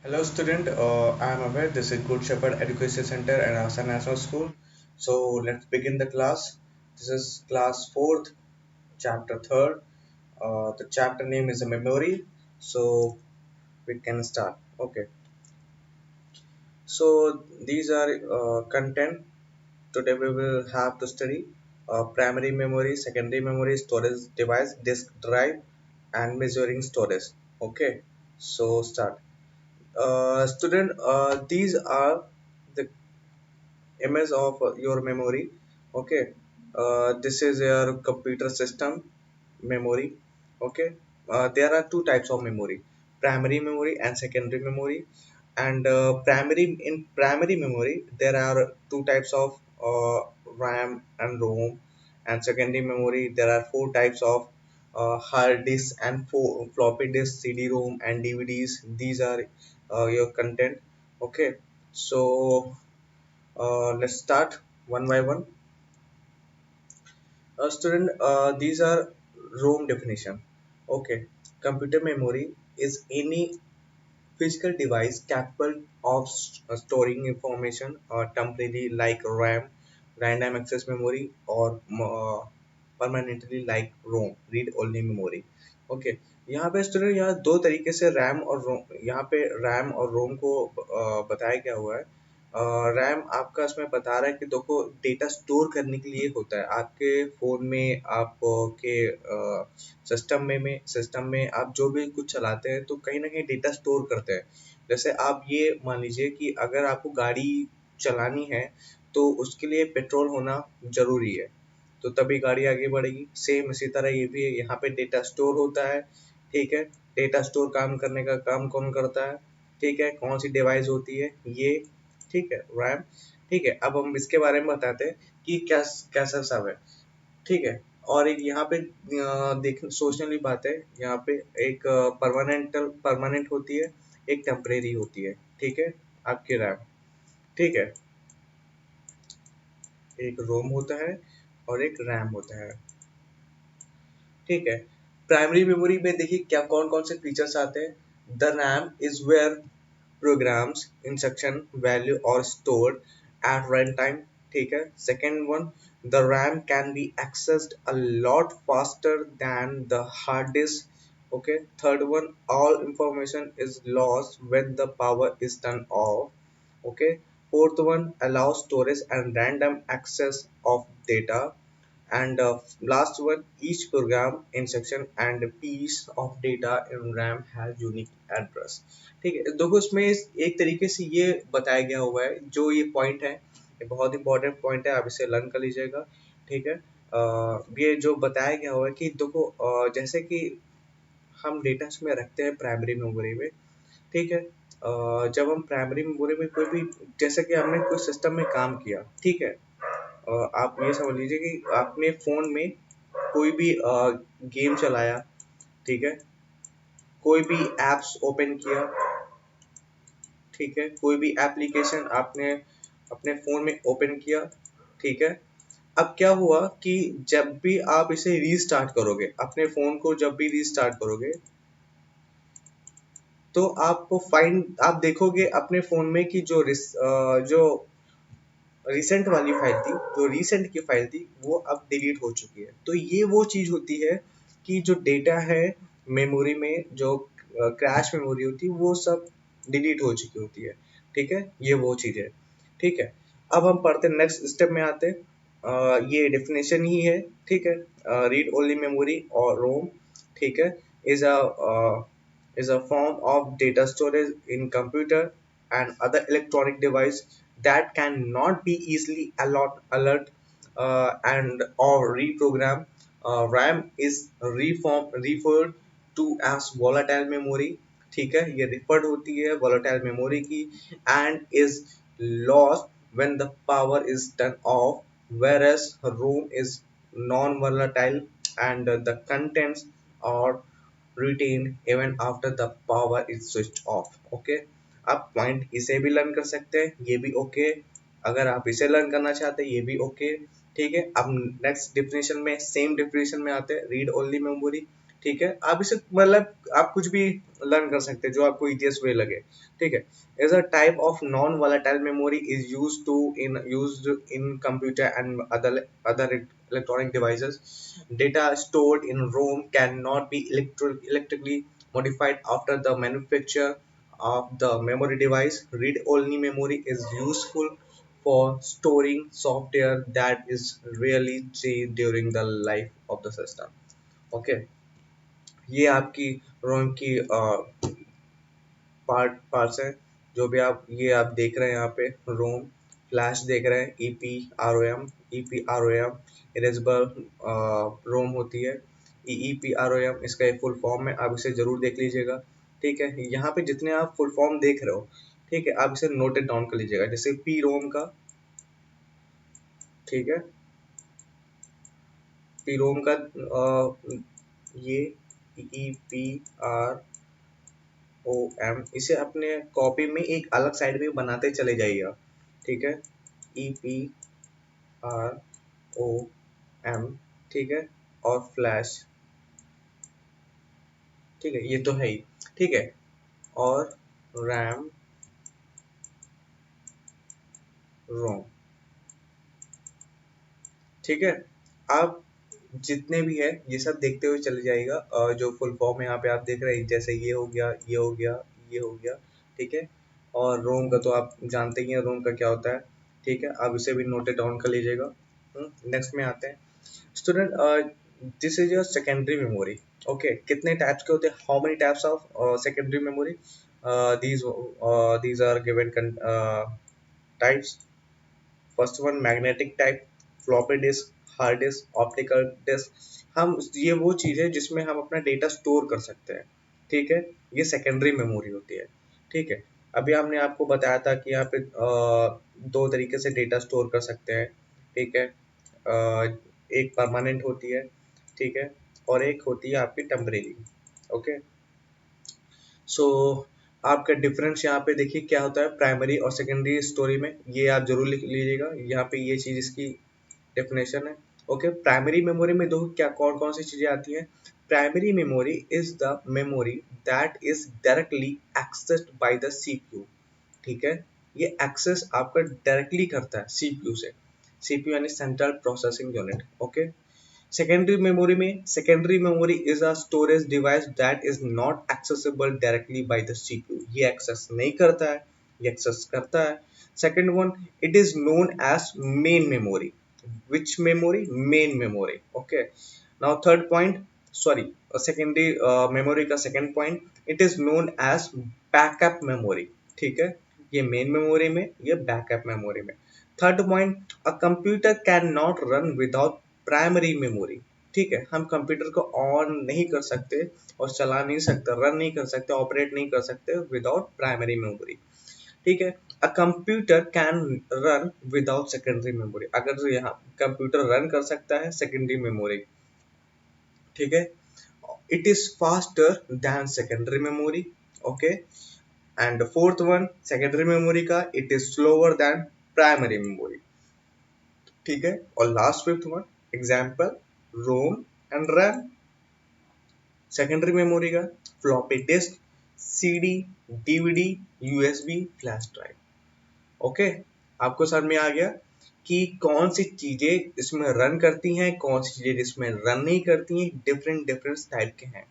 Hello student, I am Abhay. This is Good Shepherd Education Center and Asa National School. So let's begin the class. This is class 4th, chapter 3rd. The chapter name is a memory. So we can start. Okay. So these are content. Today we will have to study primary memory, secondary memory, storage device, disk drive, and measuring storage. Okay. So start. Student, these are the image of your memory. Okay, this is your computer system memory. Okay, there are two types of memory: primary memory and secondary memory. And primary memory there are two types of ram and rom. And secondary memory there are four types of hard disk and four floppy disk, cd-rom and dvds. These are your content. Okay, so let's start one by one. Student, these are ROM definition. Okay, computer memory is any physical device capable of storing information temporarily like RAM, random access memory, or permanently like ROM, read only memory. Okay, यहाँ पे student यहाँ दो तरीके से RAM और रोम, यहाँ पे RAM और रोम को बताया गया हुआ है। रैम आपका इसमें बता रहा है कि देखो डेटा स्टोर करने के लिए होता है आपके फ़ोन में, आपके सिस्टम में आप जो भी कुछ चलाते हैं तो कहीं ना कहीं डेटा स्टोर करते हैं। जैसे आप ये मान लीजिए कि अगर आपको गाड़ी चलानी है तो उसके लिए पेट्रोल होना ज़रूरी है, तो तभी गाड़ी आगे बढ़ेगी। सेम इसी तरह ये भी है, यहाँ पे डेटा स्टोर होता है। ठीक है, डेटा स्टोर काम करने का काम कौन करता है? ठीक है, कौन सी डिवाइस होती है ये? ठीक है, रैम। ठीक है, अब हम इसके बारे में बताते हैं कि कैसा सब है। ठीक है, और एक यहाँ पे देख सोचने वाली बात है। यहाँ पे एक परमानेंट होती है, एक टेम्परेरी होती है। ठीक है, आपकी रैम। ठीक है, एक रोम होता है और एक रैम होता है। ठीक है, प्राइमरी मेमोरी में देखिए क्या कौन कौन से फीचर्स आते हैं। The RAM is where programs instruction value और स्टोर्ड एट रन टाइम। ठीक है, second one, the RAM can be accessed a lot faster than the hard disk. Okay, third one, all information is lost when the power is turn off. Okay, fourth one, allow storage and random access of data. And last one, each program instruction and piece of data in RAM has unique address। ठीक है, देखो इसमें एक तरीके से ये बताया गया हुआ है। जो ये पॉइंट है ये बहुत इंपॉर्टेंट पॉइंट है, आप इसे लर्न कर लीजिएगा। ठीक है, ये जो बताया गया हुआ है कि देखो जैसे कि हम डेटा में रखते हैं प्राइमरी मेमोरी में। ठीक है, जब हम प्राइमरी मेमोरी में कोई भी, जैसे कि हमने कोई सिस्टम में काम किया। ठीक है, आप ये समझ लीजिए कि आपने फ़ोन में कोई भी गेम चलाया। ठीक है, कोई भी ऐप्स ओपन किया। ठीक है, कोई भी एप्लीकेशन आपने अपने फ़ोन में ओपन किया। ठीक है, अब क्या हुआ कि जब भी आप इसे रीस्टार्ट करोगे, अपने फ़ोन को जब भी रीस्टार्ट करोगे तो आप देखोगे अपने फ़ोन में कि जो रिसेंट वाली फाइल थी, जो रिसेंट की फाइल थी, वो अब डिलीट हो चुकी है। तो ये वो चीज़ होती है कि जो डेटा है मेमोरी में, जो क्रैश मेमोरी होती है, वो सब डिलीट हो चुकी होती है। ठीक है, ये वो चीज़ है। ठीक है, अब हम पढ़ते नेक्स्ट स्टेप में आते हैं। ये डेफिनेशन ही है। ठीक है, रीड ओनली मेमोरी और रोम। ठीक है, is a is a form of data storage in computer and other electronic device that cannot be easily alert and or reprogram. RAM is referred to as volatile memory। ठीक है, ये referred होती है volatile memory की, and is lost when the power is turned off, whereas ROM is non-volatile and the contents are retained even after the power is switched off। Okay, आप point इसे भी learn कर सकते हैं, ये भी ओके। अगर आप इसे लर्न करना चाहते हैं ये भी ओके। ठीक है, अब नेक्स्ट डेफिनेशन में, सेम डेफिनेशन में आते हैं, रीड ओनली मेमोरी। ठीक है, आप इसे मतलब आप कुछ भी लर्न कर सकते हैं जो आपको ईजीएस्ट वे लगे। ठीक है, is a type of non volatile memory is used in computer and other electronic devices. Data stored in ROM cannot be electrically modified after the manufacture of the memory device. Read-only memory is useful for storing software that is rarely changed during the life of the system. Okay, ये आपकी रोम की parts हैं। जो भी आप ये आप देख रहे हैं यहाँ पे रोम फ्लैश देख रहे हैं, E P R O M erasable ROM होती है। E P R O M इसका एक फुल फॉर्म है, आप इसे जरूर देख लीजिएगा। ठीक है, यहाँ पे जितने आप फुल फॉर्म देख रहे हो, ठीक है, आप इसे नोटेड डाउन कर लीजिएगा। जैसे पी रोम का, ठीक है, पी रोम का ये E P R O M, इसे अपने कॉपी में एक अलग साइड में बनाते चले जाइएगा। ठीक है, E P R O M, ठीक है, और फ्लैश, ठीक है, ये तो है ही। ठीक है, और रैम रोम, ठीक है, आप जितने भी है ये सब देखते हुए चले जाइएगा। जो फुल फॉर्म यहाँ पे आप देख रहे हैं, जैसे ये हो गया, ये हो गया, ये हो गया, ठीक है, और रोम का तो आप जानते ही हैं रोम का क्या होता है। ठीक है, आप इसे भी नोटेड डाउन कर लीजिएगा। नेक्स्ट में आते हैं student, this is your secondary memory. Okay, कितने टाइप्स के होते हैं, how many types of secondary memory, these these are given types. First one magnetic type, floppy disk, hard disk, optical disk. हम ये वो चीज़ है जिसमें हम अपना डेटा स्टोर कर सकते हैं। ठीक है, ये सेकेंडरी मेमोरी होती है। ठीक है, अभी हमने आपको बताया था कि यहाँ पे दो तरीके से डेटा स्टोर कर सकते हैं। ठीक है, एक परमानेंट होती है, ठीक है, और एक होती है आपकी टेम्परेरी। ओके, सो आपका डिफरेंस यहाँ पे देखिए क्या होता है प्राइमरी और सेकेंडरी स्टोरी में, ये आप जरूर लिख लीजिएगा। यहाँ पे ये चीज इसकी डेफिनेशन है। ओके, प्राइमरी मेमोरी में दो क्या कौन कौन सी चीजें आती हैं। Primary memory is the memory that is directly accessed bye the CPU. ठीक है, ये एक्सेस आपका डायरेक्टली करता है सीपीयू से। सीपीयू यानी central processing unit. Okay, secondary memory is a storage device that is not accessible directly by the CPU. ये access नहीं करता है, ये एक्सेस करता है। Second one, it is known as main memory. Which memory, main memory. Okay, now third point, sorry, secondary memory का second point, it is known as backup memory. ठीक है, ये मेन मेमोरी में, ये बैकअप मेमोरी में। Third point, a computer can not run without primary memory. ठीक है, हम कंप्यूटर को ऑन नहीं कर सकते और चला नहीं सकते, रन नहीं कर सकते, ऑपरेट नहीं कर सकते विदाउट प्राइमरी मेमोरी। ठीक है, अ computer can run without secondary memory. अगर यहाँ कंप्यूटर रन कर सकता है सेकेंडरी मेमोरी, ठीक है, it is faster than secondary memory. Okay, and fourth one, secondary memory का it is slower than primary memory. ठीक है, और last fifth one example, ROM and RAM. Secondary memory का floppy disk, CD, DVD, USB, flash drive. Okay, आपको समझ में आ गया कि कौन सी चीजें इसमें रन करती हैं, कौन सी चीजें इसमें रन नहीं करती हैं, डिफरेंट डिफरेंट टाइप के हैं।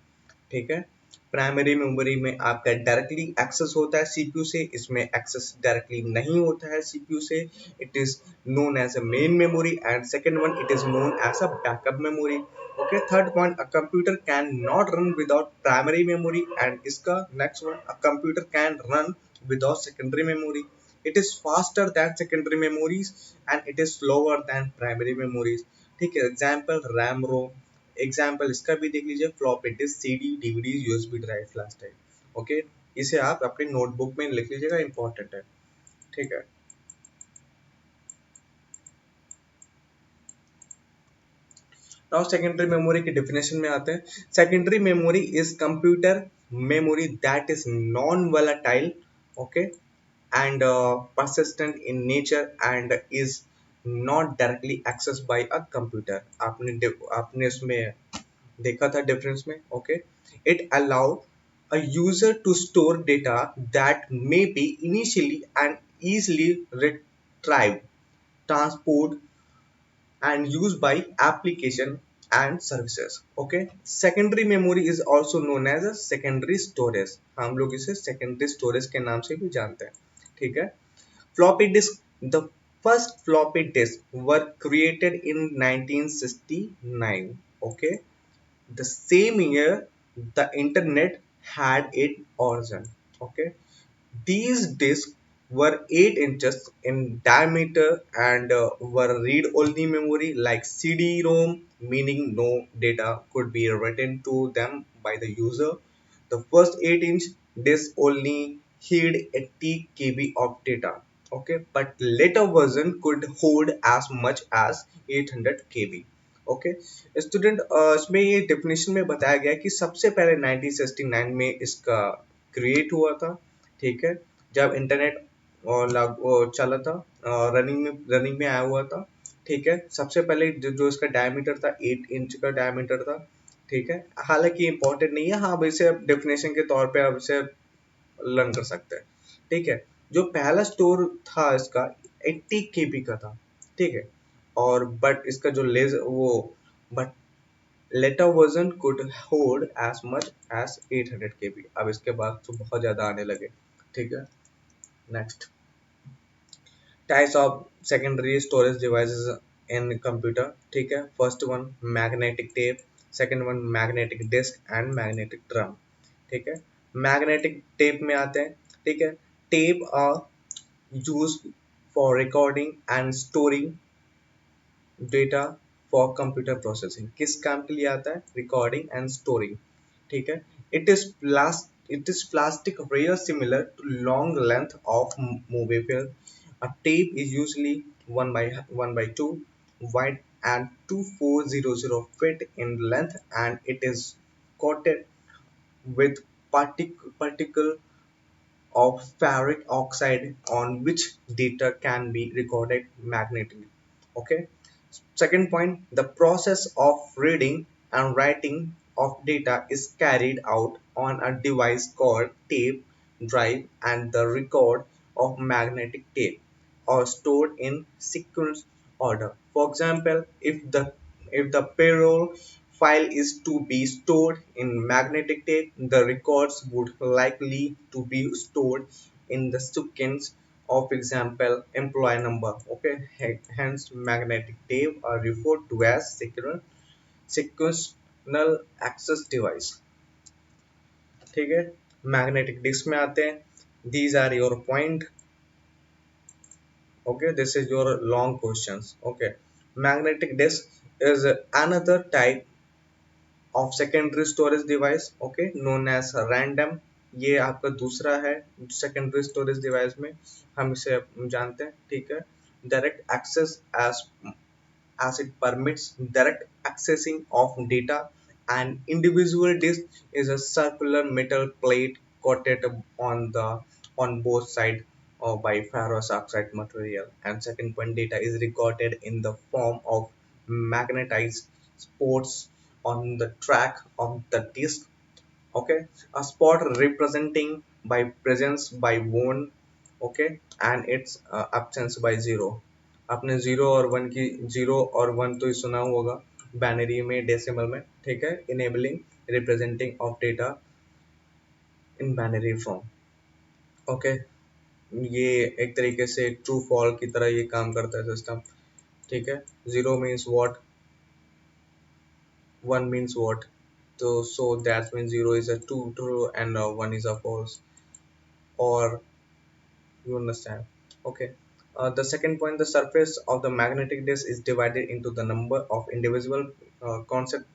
ठीक है, प्राइमरी मेमोरी में आपका डायरेक्टली एक्सेस होता है सीपीयू से, इसमें एक्सेस डायरेक्टली नहीं होता है सीपीयू से। It is known as a main memory and second one it is known as a backup memory. Okay, third point, a computer can not run without primary memory and इसका next one, a computer can run without secondary memory. It is faster than secondary memories and it is slower than primary memories. ठीक है, example RAM ROM, example इसका भी देख लीजिए, floppy disk, CD, DVD, USB drive, flash drive. Okay, इसे आप अपनी notebook में लिख लीजिएगा, इंपॉर्टेंट है। ठीक है, नाउ सेकेंडरी मेमोरी की डेफिनेशन में आते हैं। Secondary memory is computer memory that is non volatile, okay, and persistent in nature and is not directly accessed by a computer। आपने उसमें देखा था डिफरेंस में. Okay, it allow a user to store data that may be initially and easily retrieved, transport, and used by application and services. Okay, secondary memory is also known as a secondary storage. हम लोग इसे secondary storage के नाम से भी जानते हैं. ठीक है. Floppy disk. The first floppy disk were created in 1969. Okay, the same year the internet had its origin. Okay, these disks were 8 inches in diameter and were read-only memory like CD-ROM, meaning no data could be written to them by the user. The first 8-inch disk only held 80 KB of data. Okay, but later version could hold as much as 800 KB. Okay student, इसमें ये definition में बताया गया कि सबसे पहले 1969 में इसका क्रिएट हुआ था. ठीक है, जब इंटरनेट और चला था, रनिंग में आया हुआ था. ठीक है, सबसे पहले जो इसका डायमीटर था 8 इंच का डायमीटर था. ठीक है, हालांकि इंपॉर्टेंट नहीं है, हाँ वैसे डेफिनेशन के तौर पे आप इसे लर्न कर सकते हैं. ठीक है, जो पहला स्टोर था इसका 80 KB का था. ठीक है, और बट इसका जो लेज वो but later version could hold as much as 800 KB. अब इसके बाद तो बहुत ज्यादा आने लगे. ठीक है, next. Types of secondary storage devices in computer. ठीक है, first one magnetic tape, second one magnetic disk and magnetic drum. ठीक है, मैग्नेटिक टेप में आते हैं. ठीक है, tape are use for recording and storing data for computer processing. किस काम के लिए आता है? Recording and storing. ठीक है, it is plastic rare similar to long length of movable. A tape is usually 1 by 2 wide and 2400 feet in length, and it is coated with particle of ferric oxide on which data can be recorded magnetically. Okay. Second point, the process of reading and writing of data is carried out on a device called tape drive, and the record of magnetic tape are stored in sequence order. For example, if the payroll file is to be stored in magnetic tape, the records would likely to be stored in the sequence of example employee number. Okay, hence magnetic tape are referred to as sequential access device. ठीक है, magnetic disk में आते हैं. these are your point. Okay, this is your long questions. Okay, magnetic disk is another type of secondary storage device. Okay, known as random. ये आपका दूसरा है secondary storage device में, हम इसे जानते हैं. ठीक है, direct access as it permits direct accessing of data. An individual disk is a circular metal plate coated on both sides by ferrous oxide material, and second point, data is recorded in the form of magnetized spots on the track of the disk. Okay, a spot representing by presence by one. Okay, and its absence by zero. आपने zero और one तो ही सुना होगा binary में, decimal में. ठीक है, enabling representing of data in binary form. Okay, ये एक तरीके से ट्रू फॉल की तरह ये काम करता है सिस्टम. ठीक है, zero means what, one means what, so that means zero is a true and one is a false, or you understand. Okay, the second point, the surface of the magnetic disk is divided into the number of individual concept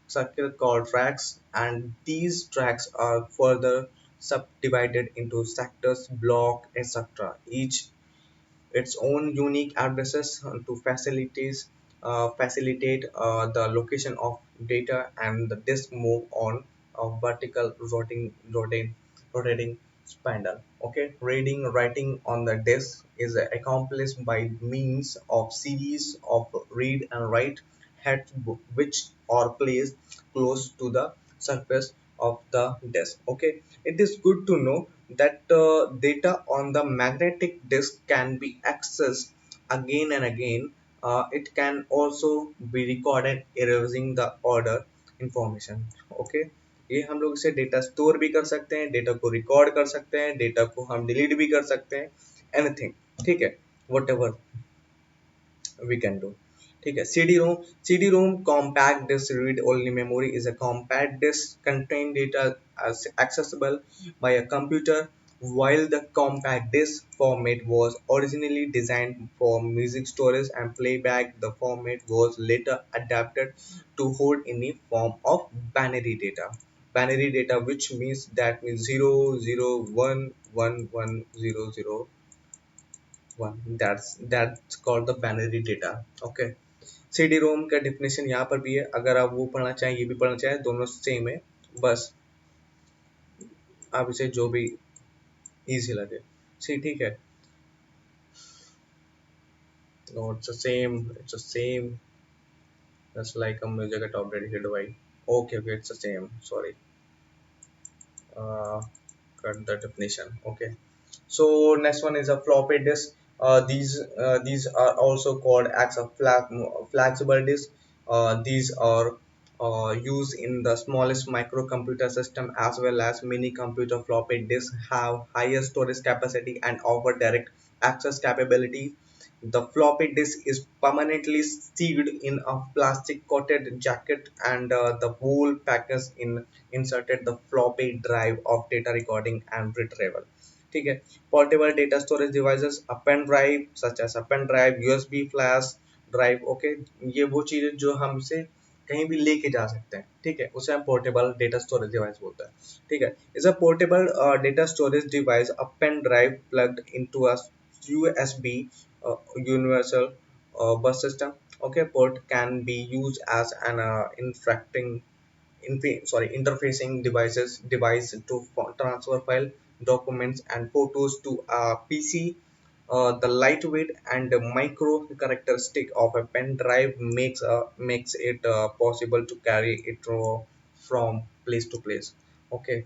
circle called tracks, and these tracks are further subdivided into sectors, block, etc., each its own unique addresses to facilitate the location of data, and the disk move on a vertical rotating spindle. Okay, reading writing on the disk is accomplished by means of series of read and write head which are placed close to the surface of the disk. Okay, it is good to know that data on the magnetic disk can be accessed again and again. It can also be recorded erasing the order information. Okay, ये हम लोग इसे data store भी कर सकते हैं, data को record कर सकते हैं, डेटा को हम डिलीट भी कर सकते हैं, एनीथिंग। ठीक है, what ever we can do. ठीक है, CD-ROM compact disk read only memory is a compact disk contain data as accessible by a computer. While the compact disk format was originally designed for music storage and playback, the format was later adapted to hold any form of binary data. Binary data, which means that means 0 0 1 1 1 0 0 1, that's called the binary data. Okay, CD रोम का definition यहाँ पर भी है, अगर आप वो पढ़ना चाहें ये भी पढ़ना चाहें, दोनों सेम है, बस आप इसे जो भी इजी लगे। सी ठीक है, no it's the same, just like a music at top dedicated device. Okay, it's the same, sorry. uh, Cut the definition. Okay, so next one is a floppy disk. These are also called as a flexible disk. These are used in the smallest microcomputer system as well as mini computer. Floppy disks have higher storage capacity and offer direct access capability. The floppy disk is permanently sealed in a plastic coated jacket, and the whole package in inserted the floppy drive of data recording and retrieval. ठीक है, portable data storage devices, a pen drive such as a pen drive, USB flash drive. Okay, ये वो चीजें जो हमसे कहीं भी लेके जा सकते हैं। ठीक है, उसे हम पोर्टेबल डेटा स्टोरेज डिवाइस बोलते हैं। ठीक है, is a portable data storage device, a pen drive plugged into a USB universal bus system. Okay, port can be used as an interfacing device to transfer file, documents and photos to a PC. The lightweight and micro characteristic of a pen drive makes it possible to carry it from place to place. Okay,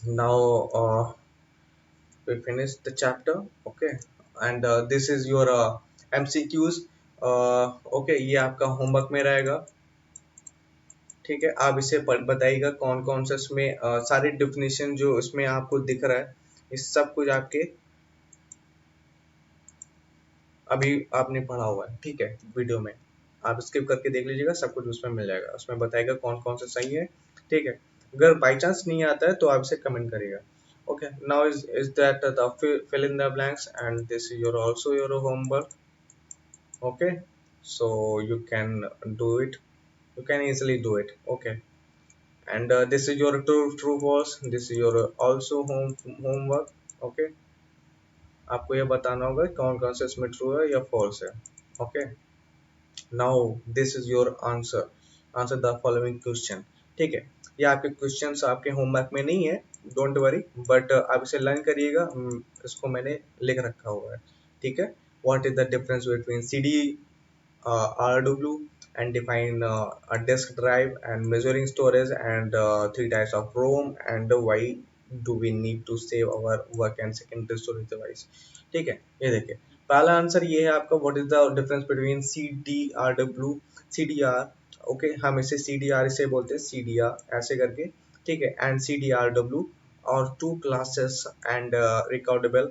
now we finish the chapter. Okay, and this is your MCQs. Okay, ये आपका homework में रहेगा। ठीक है, आप इसे बताइएगा कौन कौन सा इसमें सारे डिफिनेशन जो इसमें आपको दिख रहा है, इस सब कुछ आपके अभी आपने पढ़ा हुआ है। ठीक है, वीडियो में आप स्किप करके देख लीजिएगा, सब कुछ उसमें मिल जाएगा, उसमें बताएगा कौन कौन सा सही है। ठीक है, अगर बाई चांस नहीं आता है तो आप इसे कमेंट करिएगा। Okay, now is that the fill in the blanks and this is your also your homework. Okay, so you can do it, you can easily do it. Okay, and this is your true false, this is your also homework. Okay, आपको ये बताना होगा कौन कौन सा इसमें true है या फॉल्स है। Okay, now this is your answer, answer the following question. ठीक है, ये आपके क्वेश्चंस आपके होमवर्क में नहीं है, डोंट वरी, बट आप इसे लर्न करिएगा। इसको मैंने लिख रखा हुआ है। ठीक है, what is the difference between CD RW, and define a disk drive and measuring storage and three types of ROM, and why do we need to save our work and secondary storage device। ठीक है, ये देखिए पहला answer ये है आपका, what is the difference between CDRW, CDR। Okay, हम इसे CDR इसे बोलते हैं, CDR ऐसे करके। ठीक है, एंड CDRW और two classes and recordable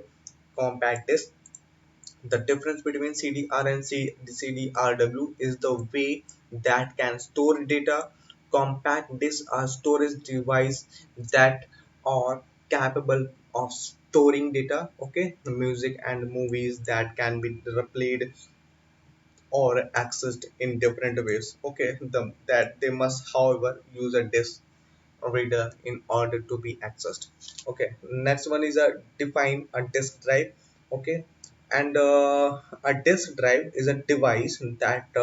compact disk। The difference between CDR and CDRW is the way that can store data. Compact disks are storage devices that are capable of storing data. Okay, music and movies that can be replayed or accessed in different ways. Okay, that they must, however, use a disk reader in order to be accessed. Okay, next one is a define a disk drive. Okay, and a disk drive is a device that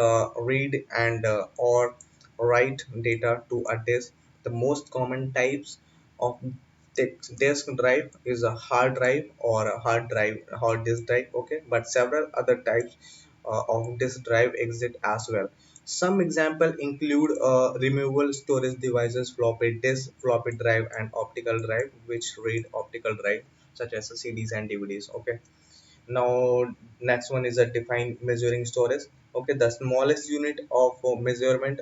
read and or write data to a disk. The most common types of disk drive is a hard drive or a hard disk drive. Okay, but several other types of disk drive exist as well. Some example include removable storage devices, floppy disk, floppy drive, and optical drive, which read optical drive, such as CDs and DVDs. Okay. Now, next one is a defined measuring storage. Okay, the smallest unit of measurement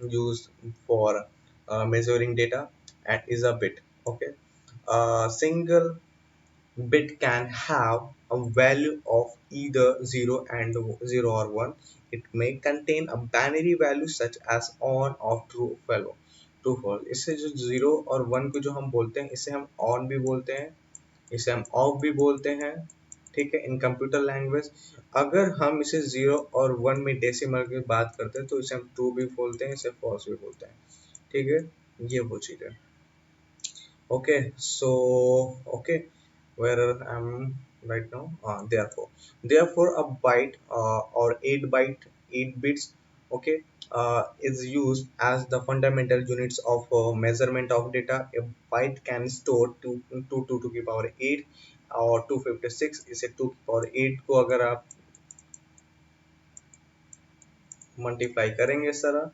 used for measuring data and is a bit. Okay, a single bit can have a value of either 0 and 0 or 1. It may contain a binary value such as on or true false. इससे जो 0 और 1 को जो हम बोलते हैं, इसे हम on भी बोलते हैं, इसे हम ऑफ भी बोलते हैं। ठीक है, इन कंप्यूटर लैंग्वेज। अगर हम इसे 0 और 1 में डेसिमल की बात करते हैं तो इसे हम ट्रू भी बोलते हैं, इसे फॉल्स भी बोलते हैं। ठीक है, ये वो चीज़ है। Okay, so okay, where I'm right now. Therefore, a byte or 8 byte, 8 bits, okay, is used as the fundamental units of measurement of data. A byte can store two to the power 8 और 256 इसे 2 की power 8 को अगर आप multiply करेंगे इस तरह,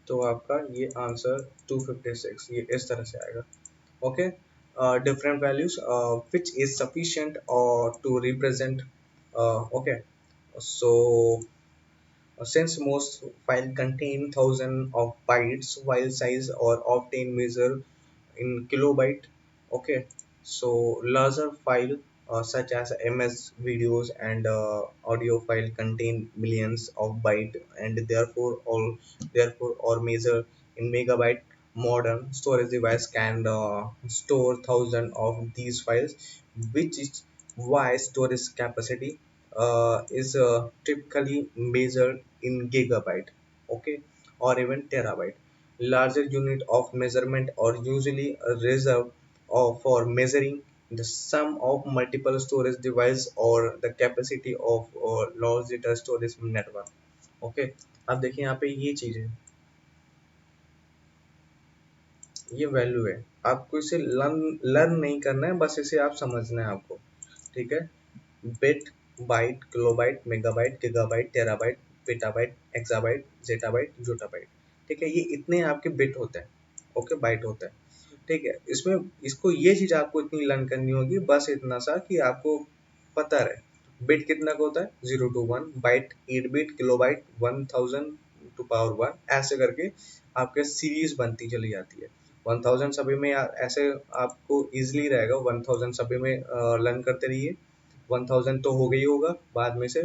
तो आपका ये आंसर 256 ये इस तरह से आएगा। Okay, different values which is sufficient to represent. Okay, so since most file contain thousand of bytes, file size or often measure in kilobyte. Okay, so larger file such as ms videos and audio file contain millions of byte and therefore or measure in megabyte. Modern storage device can store thousand of these files, which is why storage capacity is typically measured in gigabyte, okay, or even terabyte. Larger unit of measurement are usually reserved for measuring the sum of multiple storage device or the capacity of large data storage network. Okay, अब देखिए यहाँ पे ये चीज है, ये value है। आपको इसे लर्न लर्न नहीं करना है, बस इसे आप समझना है आपको। ठीक है, bit, byte, kilobyte, megabyte, gigabyte, terabyte, petabyte, exabyte, zettabyte, yottabyte. ठीक है, ये इतने आपके बिट होते हैं। ओके, बाइट होता है। ठीक है, इसमें इसको ये चीज आपको इतनी लर्न करनी होगी, बस इतना सा कि आपको पता रहे बिट कितना का होता है, 0 to 1, byte 8 bit, kilobyte 1000 to power 1, ऐसे करके आपके सीरीज बनती चली जाती है। 1000 सभी में ऐसे आपको इजिली रहेगा, 1000 सभी में लर्न करते रहिए। 1000 तो हो गई होगा, बाद में से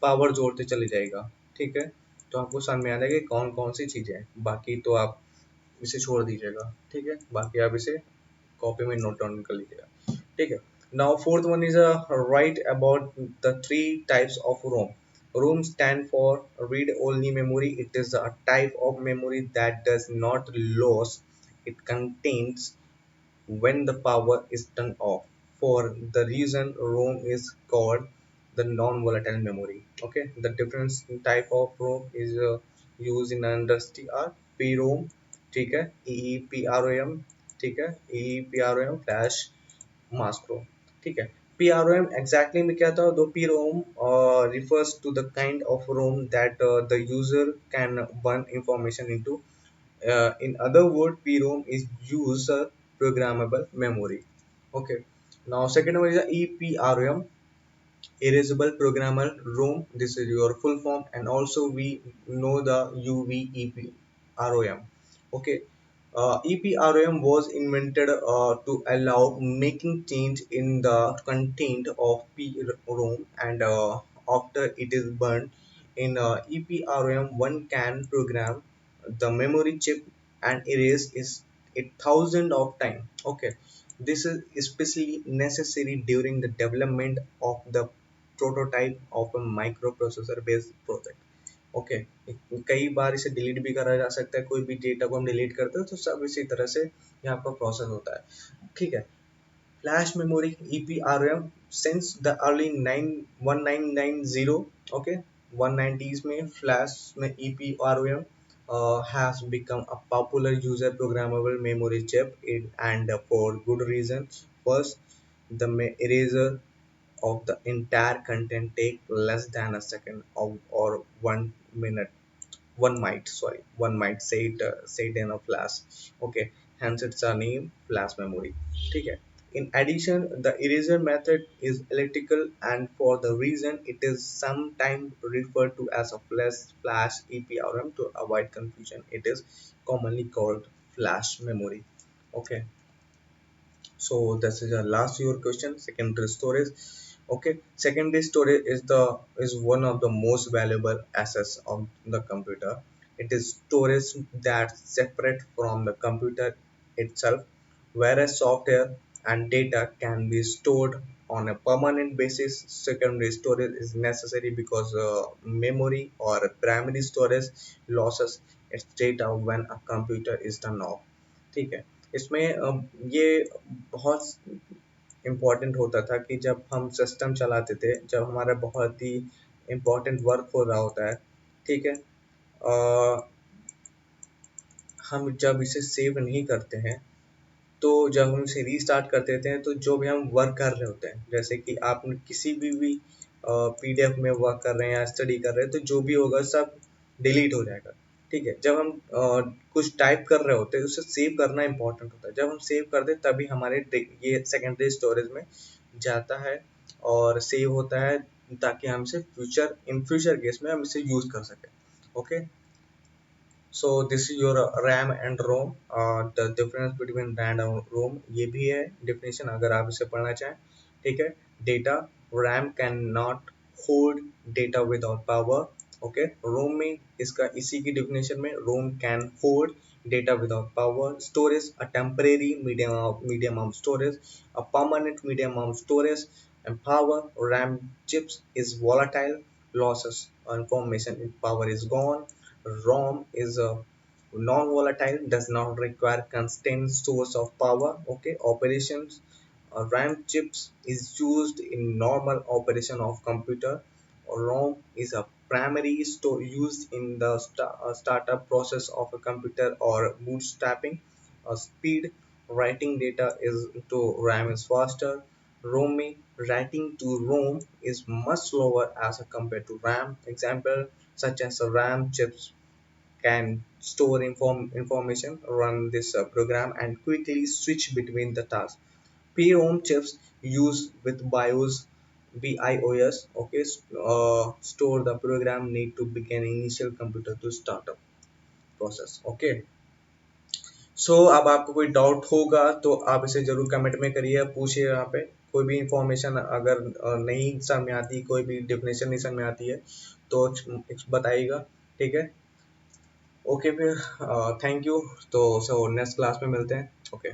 पावर जोड़ते चले जाएगा। ठीक है, तो आपको समझ में आ जाएगा कि कौन कौन सी चीजें हैं, बाकी तो आप इसे छोड़ दीजिएगा। ठीक है, बाकी आप इसे कॉपी में नोट डाउन कर लीजिएगा। ठीक है, now fourth one is right about the three types of ROM. ROM stand for read only memory. It is a type of memory that does not lose. It contains when the power is turned off. For the reason ROM is called the non-volatile memory. Okay, the different type of ROM is used in industry are PROM, ठीक है, EEPROM, ठीक है, EEPROM flash mask ROM, ठीक है। PROM exactly में क्या था? The PROM refers to the kind of ROM that the user can burn information into. In other words, PROM is user programmable memory. Okay. Now, second one is the EPROM, erasable programmable ROM. This is your full form, and also we know the UVEPROM. Okay. EPROM was invented to allow making change in the content of PROM, and after it is burned in EPROM, one can program the memory chip and erase it thousand of time. Okay, this is especially necessary during the development of the prototype of a microprocessor based project. Okay, कई बार इसे delete भी करा जा सकता है, कोई भी data को हम डिलीट करते हैं तो सब इसी तरह से यहाँ पर प्रोसेस होता है। ठीक है, flash memory EPROM since the early 1990, okay, 190s में फ्लैश में EPROM has become a popular user programmable memory chip and for good reason. First, the eraser of the entire content take less than a second or 1 minute. One might say it in a flash. Okay, hence it's a name flash memory. ठीक है. In addition, the eraser method is elliptical, and for the reason it is sometimes referred to as a flash EPRM. To avoid confusion, it is commonly called flash memory. Okay, so this is the last your question. Secondary storage. Okay, secondary storage is one of the most valuable assets of the computer. It is storage that separate from the computer itself, whereas software and data can be stored on a permanent basis. Secondary storage is necessary because memory or primary storage loses its data when a computer is turned off. ठीक है. इसमें ये बहुत important होता था कि जब हम सिस्टम चलाते थे, जब हमारा बहुत ही इम्पोर्टेंट वर्क हो रहा होता है, ठीक है, हम जब इसे सेव नहीं करते हैं, तो जब हम इसे रीस्टार्ट कर देते हैं, तो जो भी हम वर्क कर रहे होते हैं, जैसे कि आप किसी भी पीडीएफ में वर्क कर रहे हैं या स्टडी कर रहे हैं, तो जो भी होगा सब डिलीट हो जाएगा. ठीक है. जब हम कुछ टाइप कर रहे होते हैं, उसे सेव करना इंपॉर्टेंट होता है. जब हम सेव कर दें तभी हमारे ये सेकेंडरी स्टोरेज में जाता है और सेव होता है, ताकि हम इसे इन फ्यूचर केस में हम इसे यूज कर सकें. Okay. So this is your RAM and ROM. The difference between RAM and ROM ये भी है डिफिनेशन, अगर आप इसे पढ़ना चाहें. ठीक है. Data. RAM can not hold data without power. Okay. ROM में इसका इसी की डिफिनेशन में, ROM can hold data without power. Storage, a temporary medium of storage, a permanent medium of storage. And power, RAM chips is volatile, losses information if power is gone. ROM is a non-volatile, does not require constant source of power. Okay, operations. RAM chips is used in normal operation of computer. ROM is a primary store used in the startup process of a computer or bootstrapping. Speed, writing data is to RAM is faster. Roaming, writing to ROM is much slower as compared to RAM. Example such as RAM chips can store information, run this program, and quickly switch between the tasks. PROM chips used with BIOS, okay, store the program need to begin initial computer to start up process. Okay. सो अब आपको कोई doubt होगा तो आप इसे जरूर comment में करिए, पूछिए. यहाँ पे कोई भी इंफॉर्मेशन अगर नहीं समझ में आती, कोई भी डेफिनेशन नहीं समझ में आती है, तो बताइएगा. ठीक है. ओके फिर, थैंक यू. तो नेक्स्ट क्लास में मिलते हैं. ओके.